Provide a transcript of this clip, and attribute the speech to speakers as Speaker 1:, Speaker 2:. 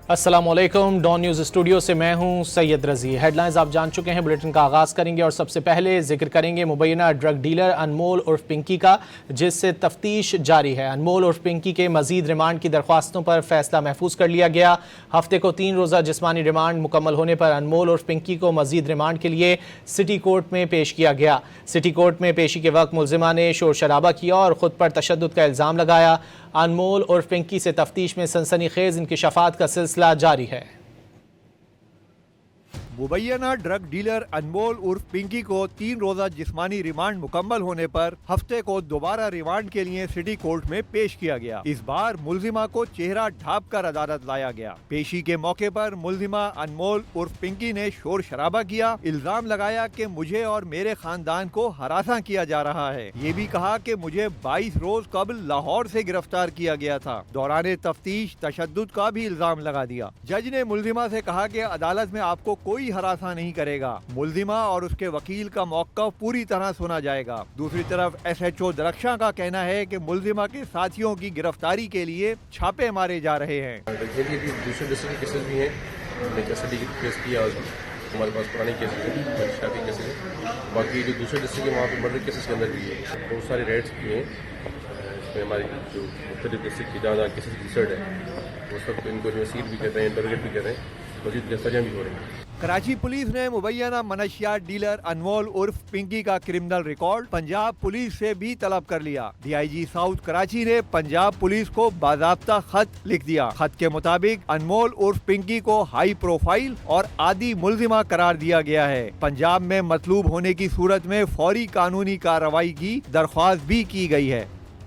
Speaker 1: السلام علیکم، Dawn news studio سے میں ہوں سید رضی۔ ہیڈ لائنز آپ جان چکے ہیں، بلیٹن کا آغاز کریں گے اور سب سے پہلے ذکر کریں گے مبینہ ڈرگ ڈیلر انمول عرف پنکی کا، جس سے تفتیش جاری ہے۔ انمول عرف پنکی کے مزید ریمانڈ کی درخواستوں پر فیصلہ محفوظ کر لیا گیا۔ ہفتے کو 3 روزہ جسمانی ریمانڈ مکمل ہونے پر انمول عرف پنکی کو مزید ریمانڈ کے لیے سٹی کورٹ میں پیش کیا گیا۔ سٹی کورٹ میں پیشی کے وقت ملزمہ نے شور شرابہ کیا اور خود پر تشدد کا الزام لگایا۔ انمول عرف پنکی سے تفتیش میں سنسنی خیز انکشافات کا سلسلہ جاری ہے۔
Speaker 2: مبینہ ڈرگ ڈیلر انمول عرف پنکی کو 3 روزہ جسمانی ریمانڈ مکمل ہونے پر ہفتے کو دوبارہ ریمانڈ کے لیے سٹی کورٹ میں پیش کیا گیا۔ اس بار ملزمہ کو چہرہ ڈھانپ کر عدالت لایا گیا۔ پیشی کے موقع پر ملزمہ انمول عرف پنکی نے شور شرابہ کیا، الزام لگایا کہ مجھے اور میرے خاندان کو ہراساں کیا جا رہا ہے۔ یہ بھی کہا کہ مجھے 22 روز قبل لاہور سے گرفتار کیا گیا تھا۔ دوران تفتیش تشدد کا بھی الزام لگا دیا۔ جج نے ملزمہ سے کہا کہ عدالت میں آپ کو کوئی ہراساں نہیں کرے گا۔ ملزمہ اور اس کے وکیل کا موقف پوری طرح سنا جائے گا۔ دوسری طرف ایس ایچ او درخشاں کا کہنا ہے کہ ملزمہ کے ساتھیوں کی گرفتاری کے لیے چھاپے مارے جا رہے ہیں۔
Speaker 3: دوسرے ڈسٹرکٹ کے کیسز بھی ہیں، کیس کیا ہمارے پاس پرانے کیسز ہیں، شادی کیسز ہیں، باقی جو دوسرے ڈسٹرکٹ کے وہاں پہ مرڈر کیسز کے اندر بھی ہے، بہت سارے ریٹس بھی ہیں۔ اس میں ہماری جو مختلف ڈسٹرکٹ کی جہاں کیسز ریجسٹرڈ ہے وہ سب ان کو جو سیل بھی کہتے ہیں، انٹروگیٹ بھی کہتے ہیں، مزید گرفتاریاں بھی ہو رہی ہیں۔
Speaker 2: کراچی پولیس نے مبینہ منشیات ڈیلر انمول عرف پنکی کا کرمنل ریکارڈ پنجاب پولیس سے بھی طلب کر لیا۔ D I G South Karachi نے پنجاب پولیس کو باضابطہ خط لکھ دیا۔ خط کے مطابق انمول عرف پنکی کو ہائی پروفائل اور عادی ملزمہ قرار دیا گیا ہے۔ پنجاب میں مطلوب ہونے کی صورت میں فوری قانونی کارروائی کی درخواست بھی کی گئی ہے۔